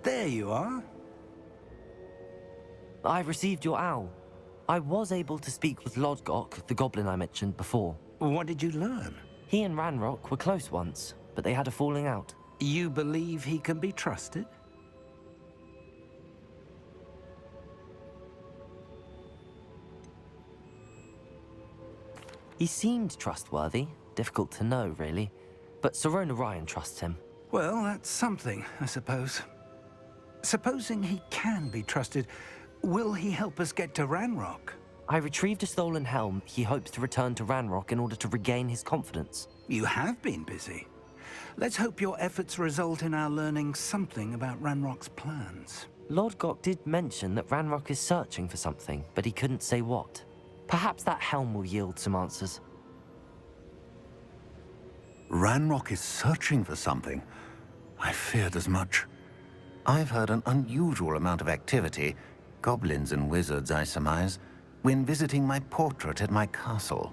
There you are. I received your owl. I was able to speak with Lodgok, the goblin I mentioned before. What did you learn? He and Ranrock were close once, but they had a falling out. You believe he can be trusted? He seemed trustworthy. Difficult to know, really. But Sirona Ryan trusts him. Well, that's something, I suppose. Supposing he can be trusted, will he help us get to Ranrock? I retrieved a stolen helm. He hopes to return to Ranrock in order to regain his confidence. You have been busy. Let's hope your efforts result in our learning something about Ranrock's plans. Lodgok did mention that Ranrock is searching for something, but he couldn't say what. Perhaps that helm will yield some answers. Ranrock is searching for something. I feared as much. I've heard an unusual amount of activity, goblins and wizards, I surmise, when visiting my portrait at my castle.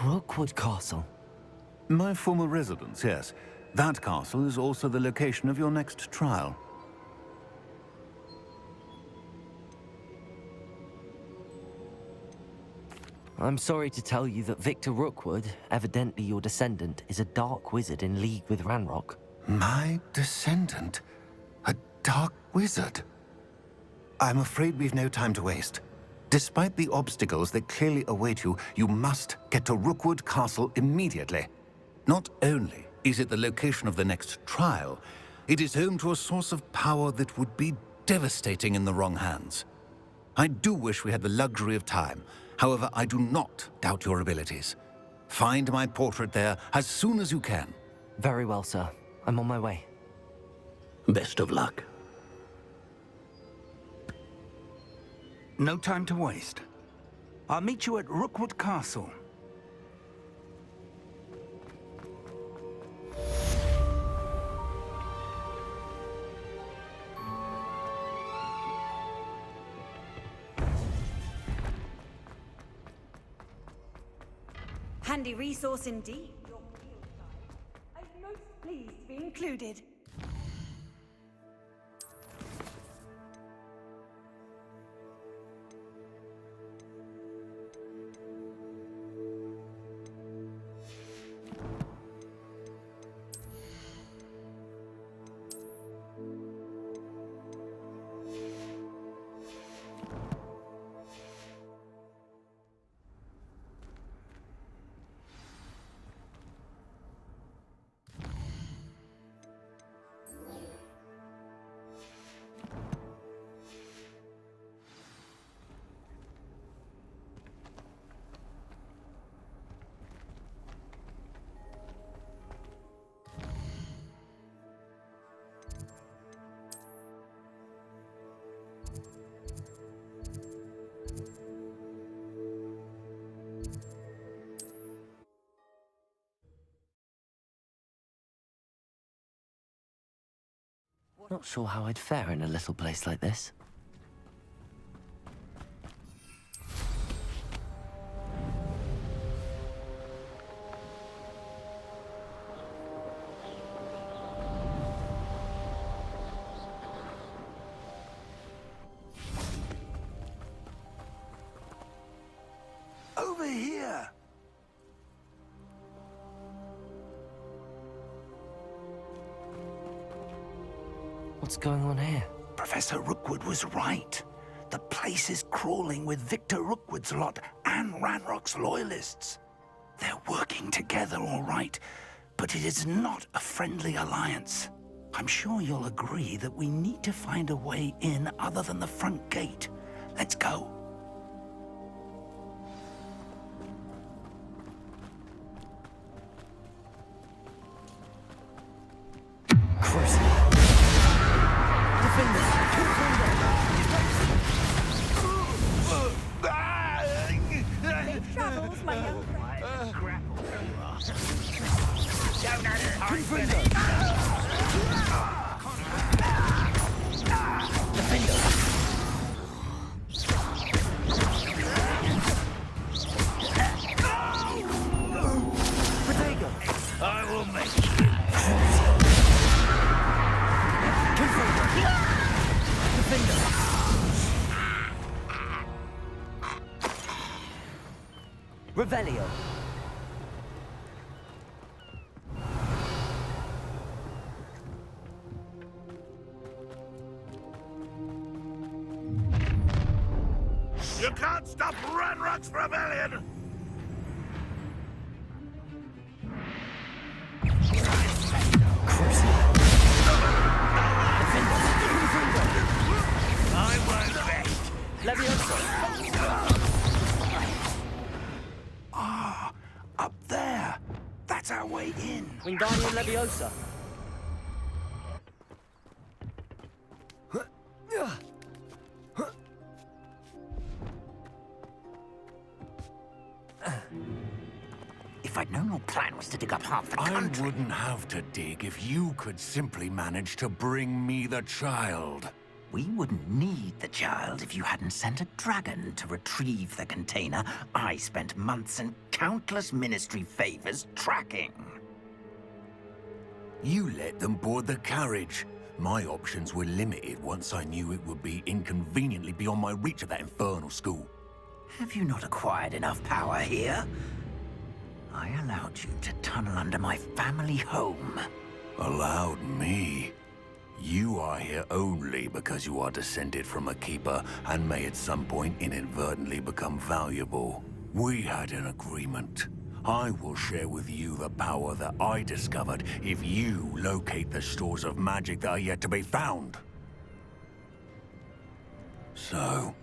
Rookwood Castle? My former residence, yes. That castle is also the location of your next trial. I'm sorry to tell you that Victor Rookwood, evidently your descendant, is a dark wizard in league with Ranrock. My descendant? A dark wizard? I'm afraid we've no time to waste. Despite the obstacles that clearly await you, you must get to Rookwood Castle immediately. Not only is it the location of the next trial, it is home to a source of power that would be devastating in the wrong hands. I do wish we had the luxury of time. However, I do not doubt your abilities. Find my portrait there as soon as you can. Very well, sir. I'm on my way. Best of luck. No time to waste. I'll meet you at Rookwood Castle. Handy resource indeed, your field guide. I'm most pleased to be included. Not sure how I'd fare in a little place like this. Over here! What's going on here? Professor Rookwood was right. The place is crawling with Victor Rookwood's lot and Ranrock's loyalists. They're working together, all right, but it is not a friendly alliance. I'm sure you'll agree that we need to find a way in other than the front gate. Let's go. Safe travels, my young friend. I will make you. Revelio. You can't stop Ranrock's rebellion! I won't rest. Leviosa. Ah, up there. That's our way in. Wingardium Leviosa. If I'd known your plan was to dig up half the I country... wouldn't have to dig if you could simply manage to bring me the child. We wouldn't need the child if you hadn't sent a dragon to retrieve the container I spent months and countless ministry favors tracking. You let them board the carriage. My options were limited once I knew it would be inconveniently beyond my reach at that infernal school. Have you not acquired enough power here? I allowed you to tunnel under my family home. Allowed me? You are here only because you are descended from a keeper and may at some point inadvertently become valuable. We had an agreement. I will share with you the power that I discovered if you locate the stores of magic that are yet to be found. So,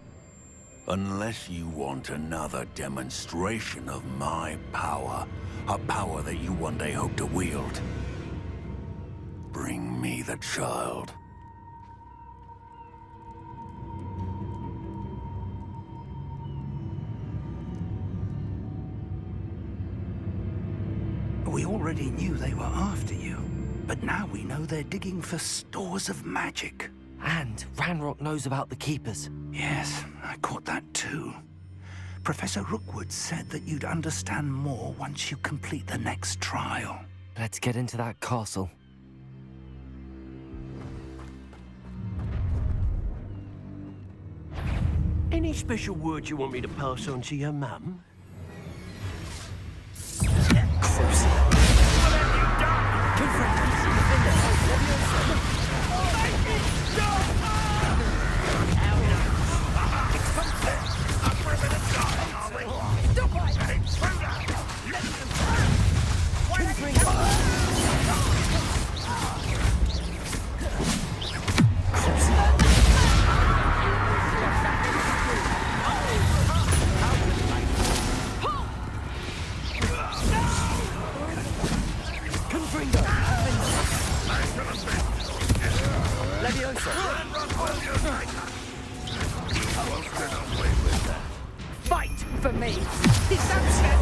unless you want another demonstration of my power, a power that you one day hope to wield, bring me the child. We already knew they were after you, but now we know they're digging for stores of magic. And Ranrock knows about the Keepers. Yes, I caught that too. Professor Rookwood said that you'd understand more once you complete the next trial. Let's get into that castle. Any special words you want me to pass on to your mum? Fight for me! He's upset!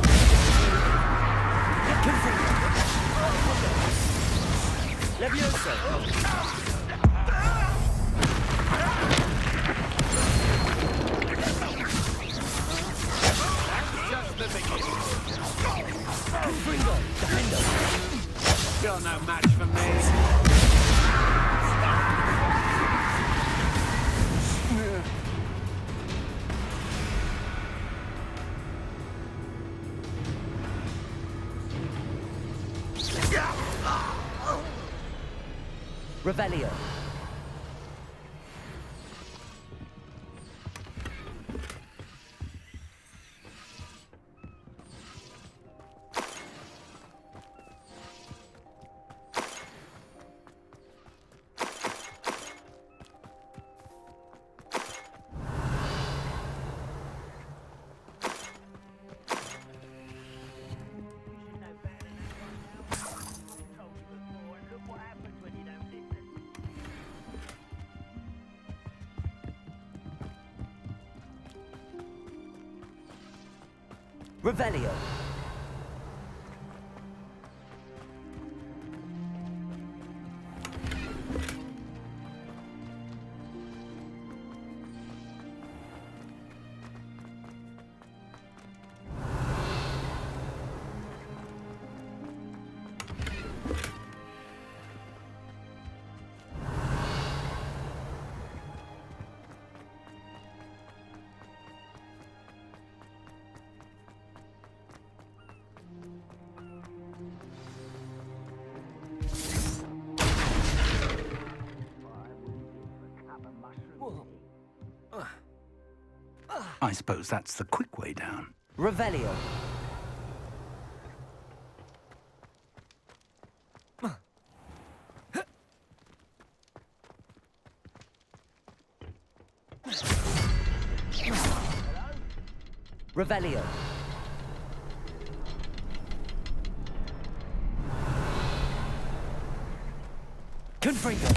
You're no match for me. Revelio. Revelio. I suppose that's the quick way down. Revelio. Revelio. Confringo.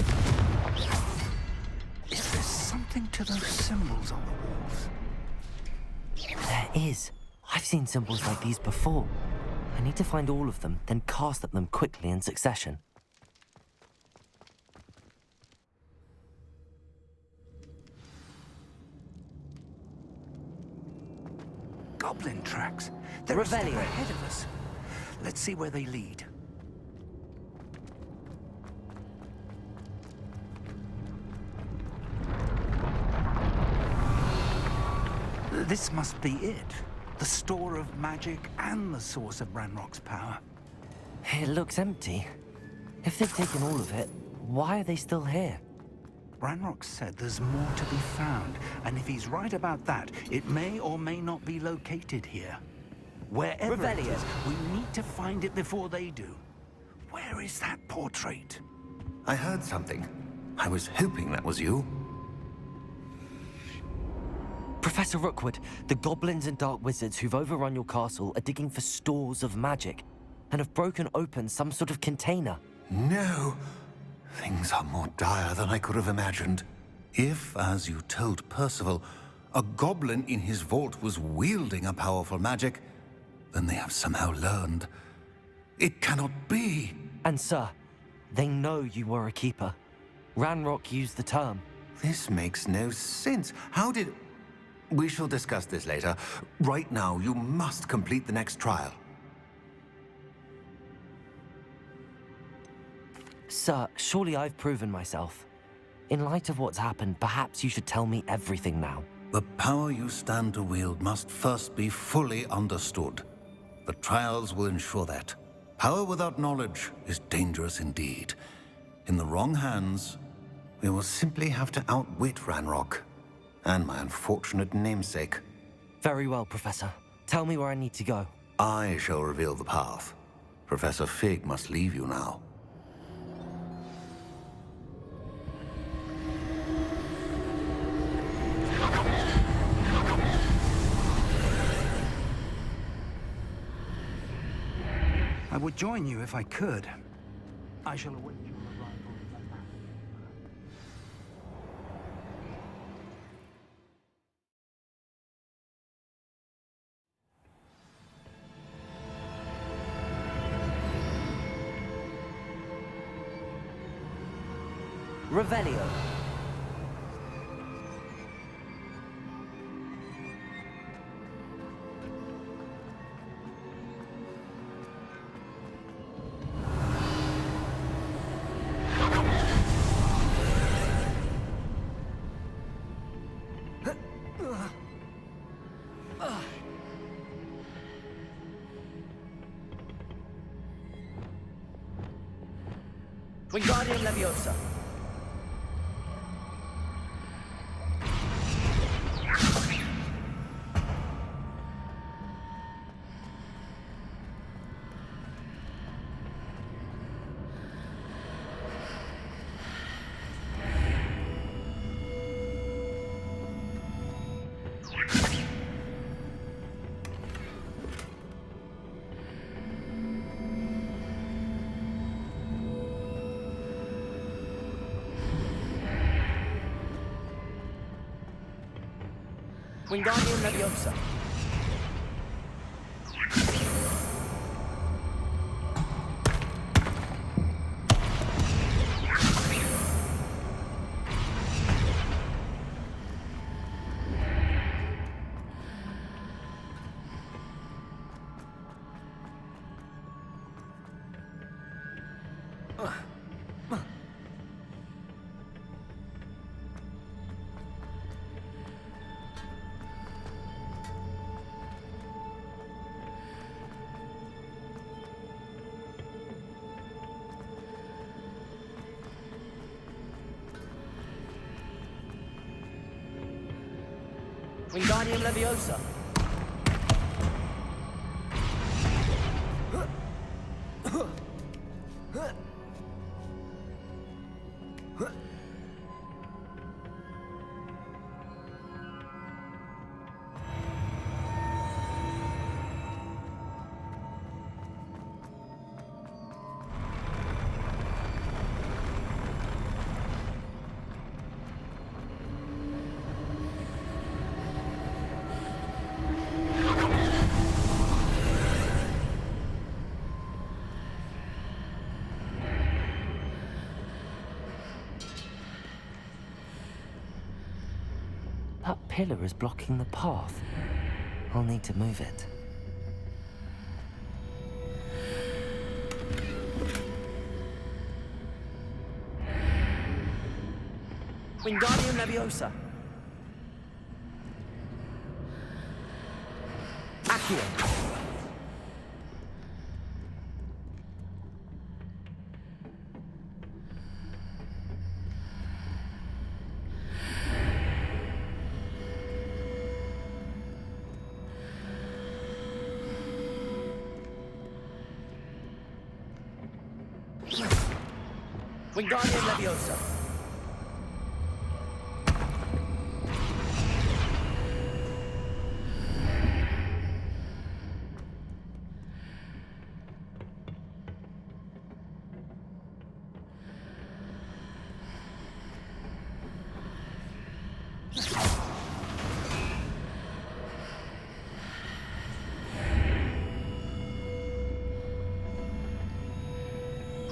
Is there something to those symbols on the walls? There is. I've seen symbols like these before. I need to find all of them, then cast at them quickly in succession. Goblin tracks. They're a step Revelio. ahead of us. Let's see where they lead. This must be it. The store of magic and the source of Ranrock's power. It looks empty. If they've taken all of it, why are they still here? Ranrock said there's more to be found, and if he's right about that, it may or may not be located here. Wherever it Revelio. is, we need to find it before they do. Where is that portrait? I heard something. I was hoping that was you. Professor Rookwood, the goblins and dark wizards who've overrun your castle are digging for stores of magic and have broken open some sort of container. No. Things are more dire than I could have imagined. If, as you told Percival, a goblin in his vault was wielding a powerful magic, then they have somehow learned. It cannot be. And sir, they know you were a keeper. Ranrock used the term. This makes no sense. How did... We shall discuss this later. Right now, you must complete the next trial. Sir, surely I've proven myself. In light of what's happened, perhaps you should tell me everything now. The power you stand to wield must first be fully understood. The trials will ensure that. Power without knowledge is dangerous indeed. In the wrong hands, we will simply have to outwit Ranrock and my unfortunate namesake. Very well, Professor. Tell me where I need to go. I shall reveal the path. Professor Fig must leave you now. I would join you if I could. I shall await your arrival in the map. Revelio. Wingardium Leviosa. Wingardium Leviosa. Wingardium Leviosa. That pillar is blocking the path. I'll need to move it. Wingardium Leviosa. Accio. Wingardium Leviosa.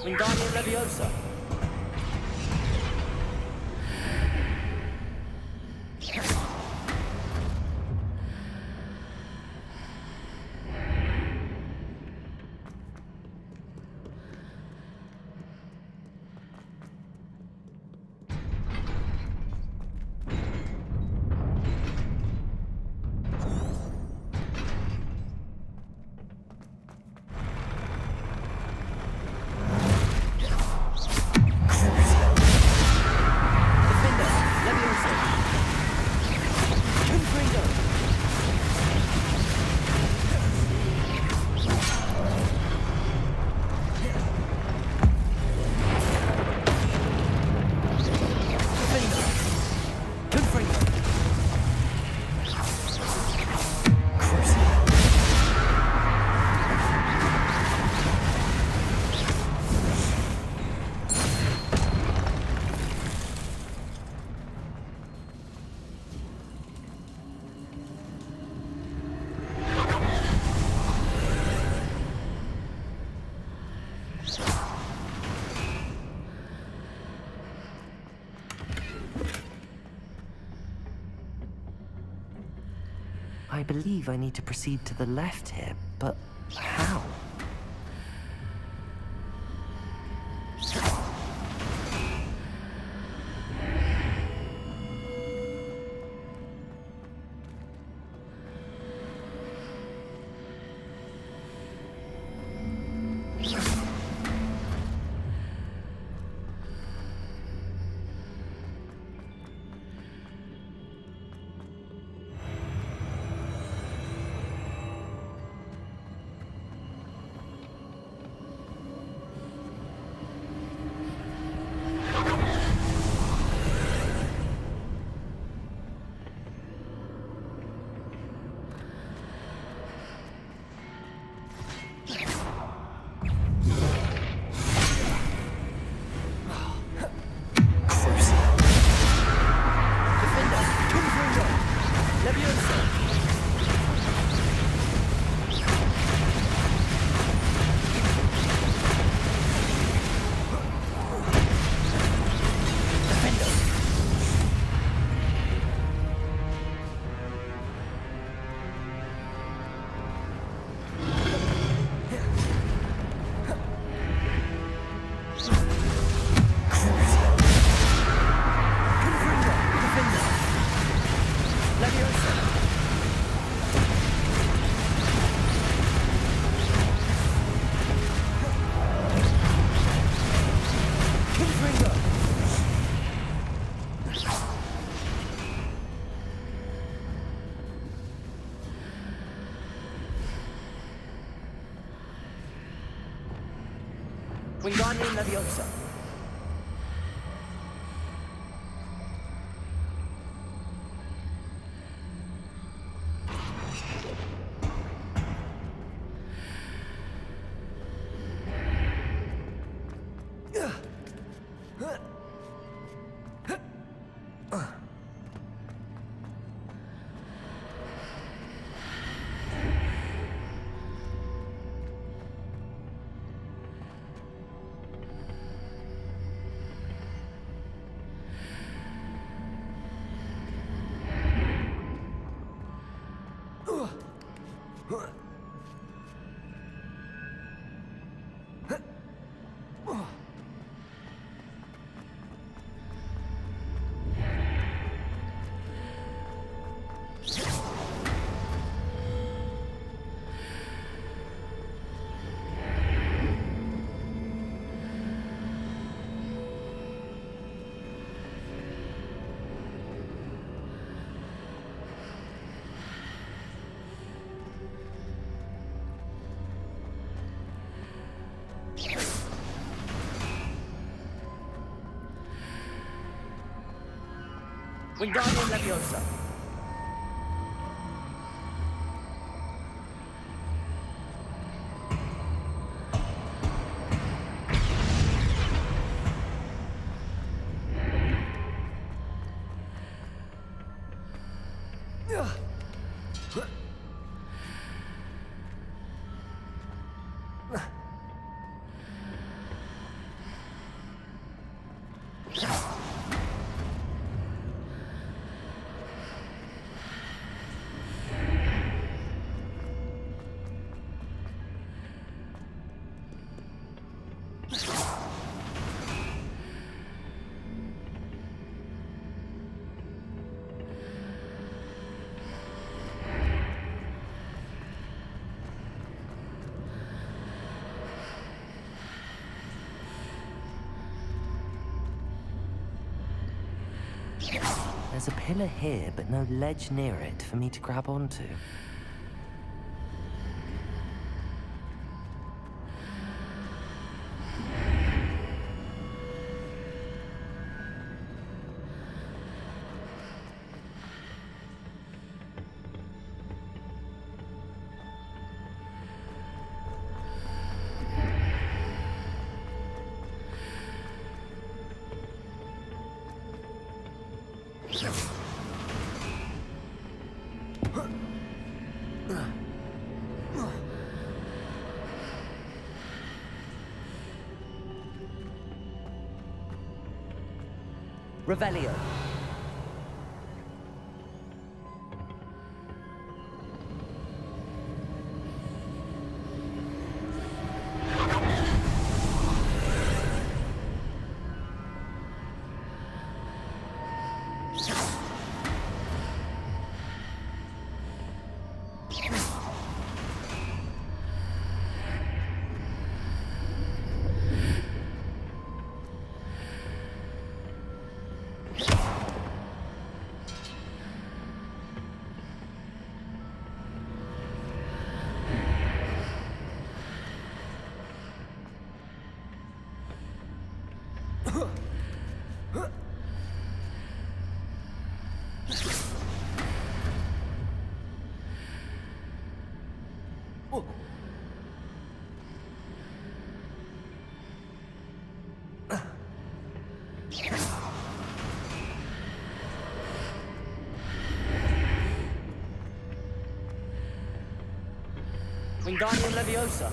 Wingardium Leviosa. I believe I need to proceed to the left here, but how? Wingardium Leviosa. Wingardium Leviosa. There's a pillar here, but no ledge near it for me to grab onto. Revelio. Wingardium Leviosa.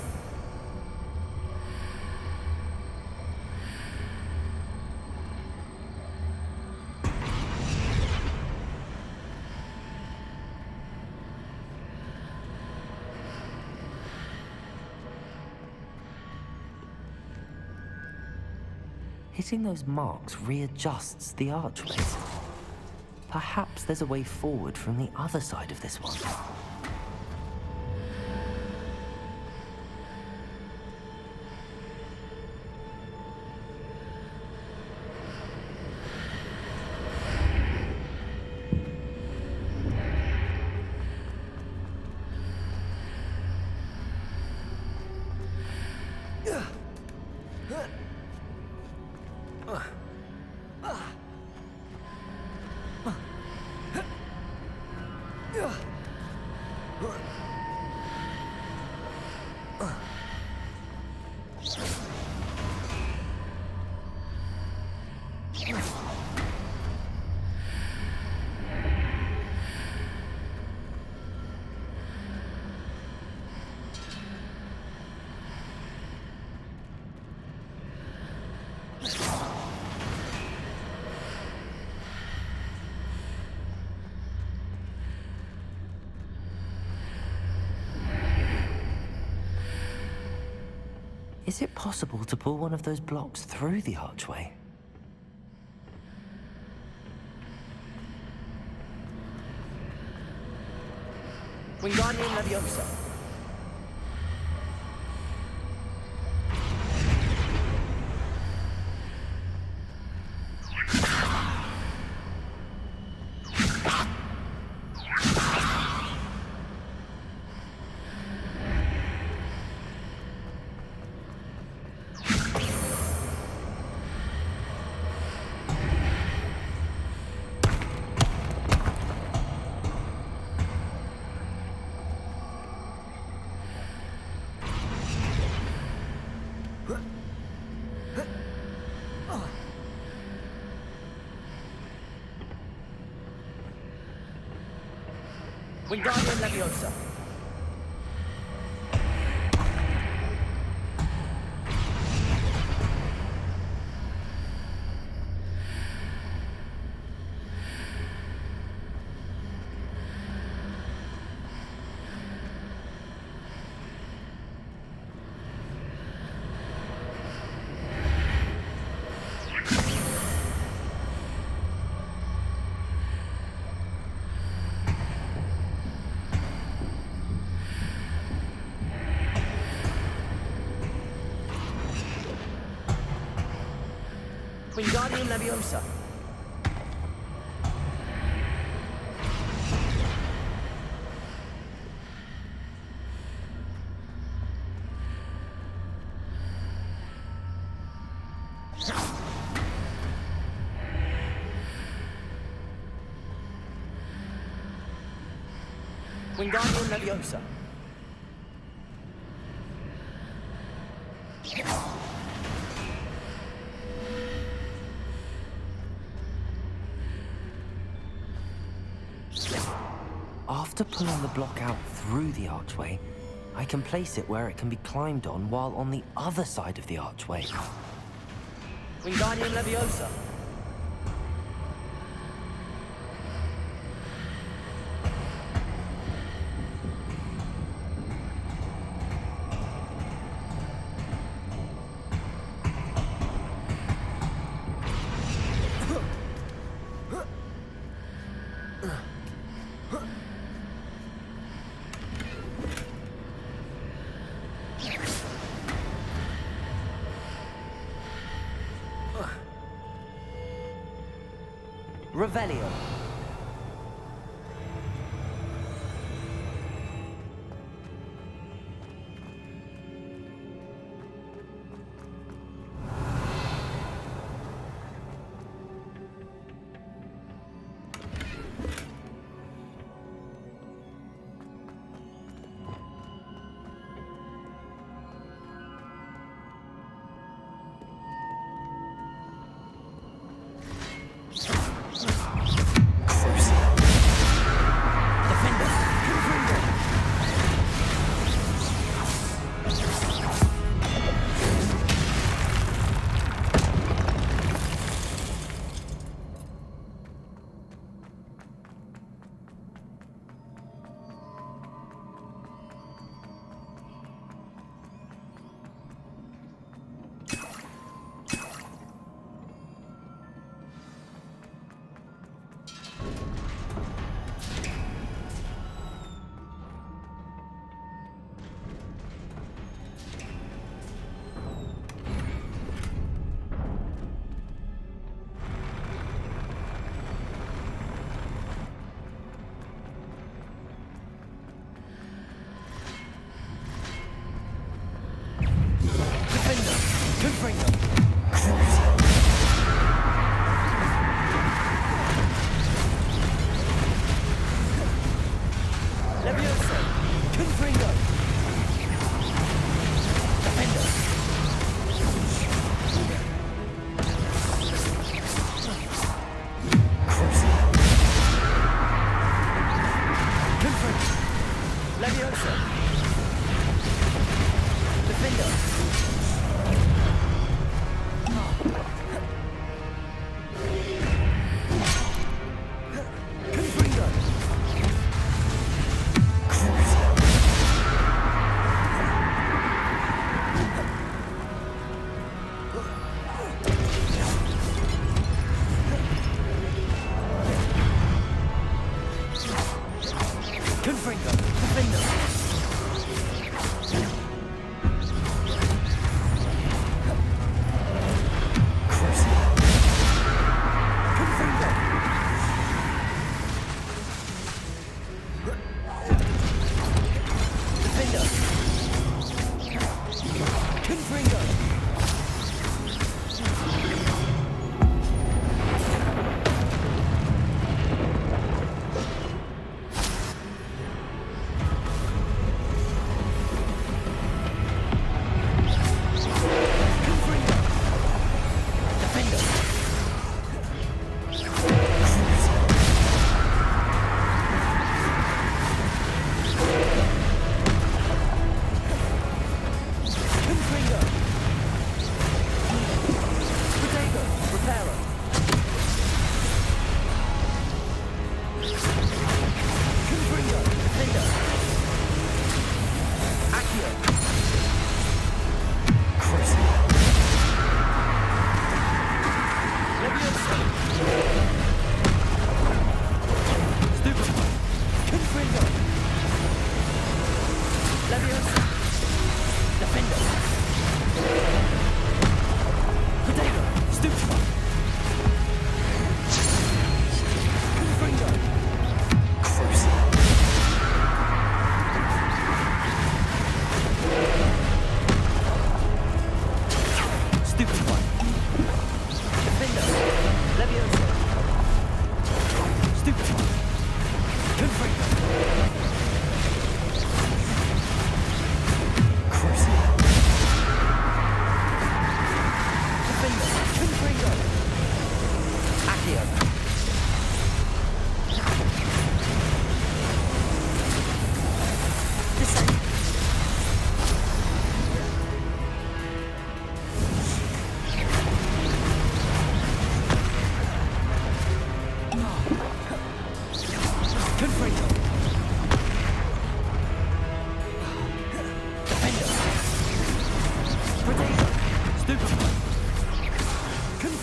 Hitting those marks readjusts the archways. Perhaps there's a way forward from the other side of this one. Is it possible to pull one of those blocks through the archway? Wingardium Leviosa. Wingardium Leviosa. Wingardium Leviosa. Wingardium Leviosa. After pulling the block out through the archway, I can place it where it can be climbed on while on the other side of the archway. Wingardium Leviosa. Revelio.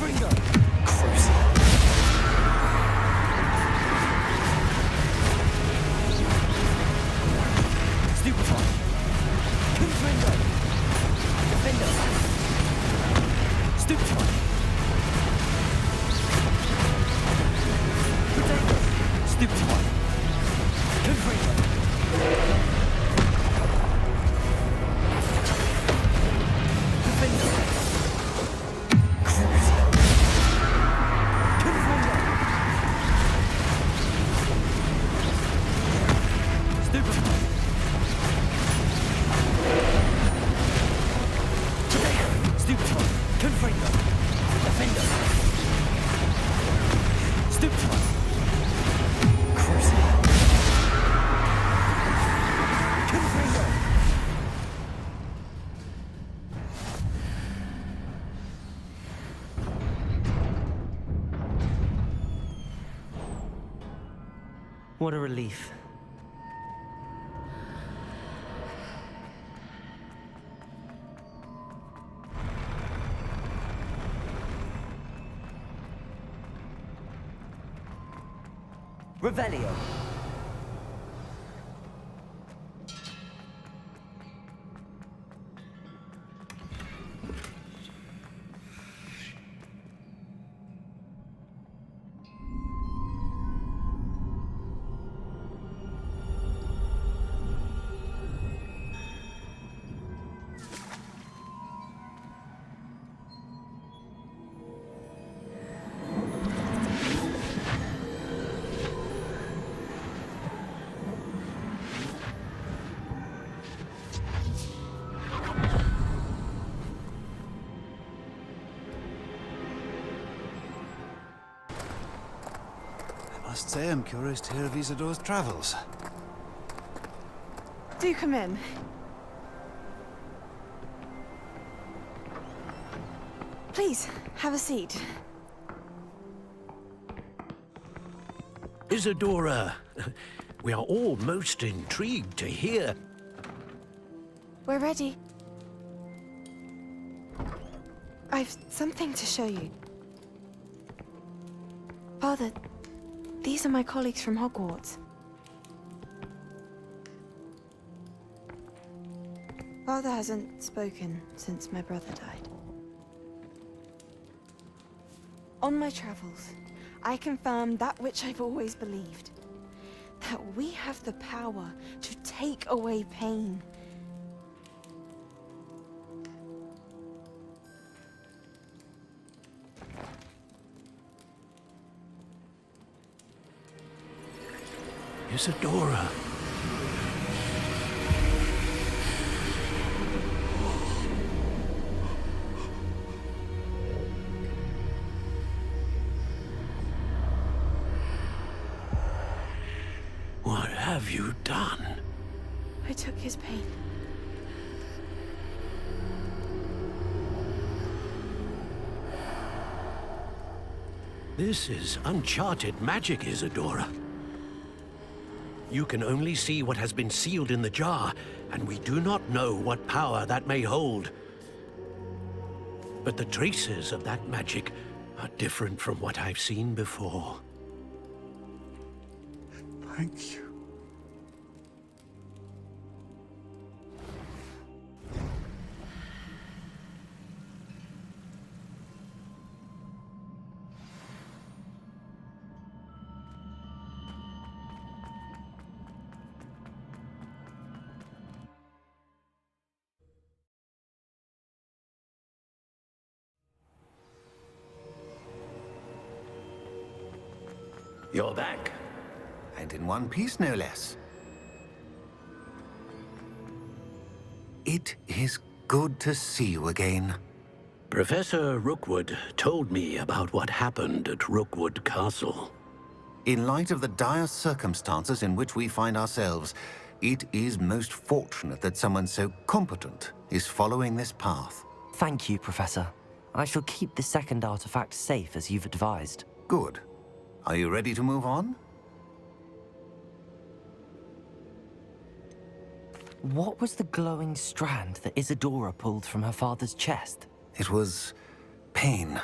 Confringo! Crucial. Stupefy! Confringo! Defender! Stupefy! Potato! Stupefy! Confringo! Defender! Crucial! Confringo! Stupefy! Stupefy! Confringo! Defender! Stupefy! Crucial! Confringo! What a relief. Revelio. I must say I'm curious to hear of Isadore's travels. Do come in. Please, have a seat. Isadora, we are all most intrigued to hear. We're ready. I've something to show you. Father, these are my colleagues from Hogwarts. Father hasn't spoken since my brother died. On my travels, I confirmed that which I've always believed. That we have the power to take away pain. Isadora. What have you done? I took his pain. This is uncharted magic, Isadora. You can only see what has been sealed in the jar, and we do not know what power that may hold. But the traces of that magic are different from what I've seen before. Thank you. You're back. And in one piece, no less. It is good to see you again. Professor Rookwood told me about what happened at Rookwood Castle. In light of the dire circumstances in which we find ourselves, it is most fortunate that someone so competent is following this path. Thank you, Professor. I shall keep the second artifact safe as you've advised. Good. Are you ready to move on? What was the glowing strand that Isadora pulled from her father's chest? It was pain.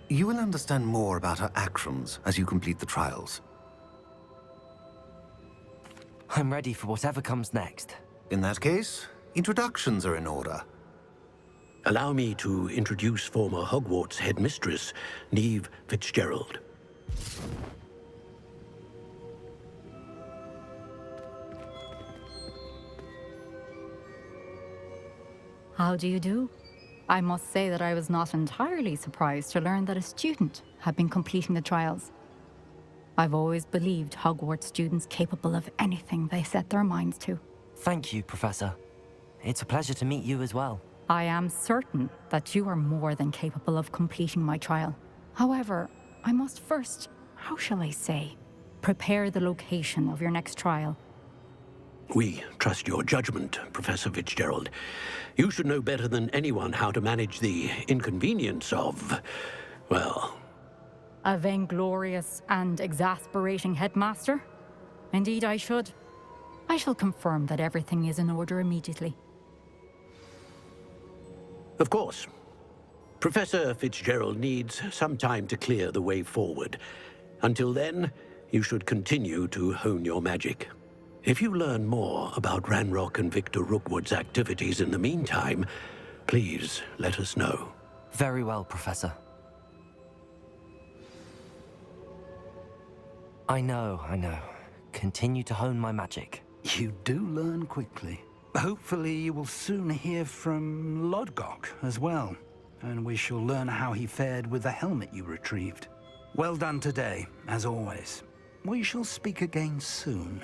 You will understand more about her actions as you complete the trials. I'm ready for whatever comes next. In that case, introductions are in order. Allow me to introduce former Hogwarts headmistress, Neve Fitzgerald. How do you do? I must say that I was not entirely surprised to learn that a student had been completing the trials. I've always believed Hogwarts students capable of anything they set their minds to. Thank you, Professor. It's a pleasure to meet you as well. I am certain that you are more than capable of completing my trial. However, I must first, how shall I say, prepare the location of your next trial. We trust your judgment, Professor Fitzgerald. You should know better than anyone how to manage the inconvenience of, well... A vainglorious and exasperating headmaster? Indeed I should. I shall confirm that everything is in order immediately. Of course. Professor Fitzgerald needs some time to clear the way forward. Until then, you should continue to hone your magic. If you learn more about Ranrock and Victor Rookwood's activities in the meantime, please let us know. Very well, Professor. I know. Continue to hone my magic. You do learn quickly. Hopefully you will soon hear from Lodgok as well, and we shall learn how he fared with the helmet you retrieved. Well done today, as always. We shall speak again soon.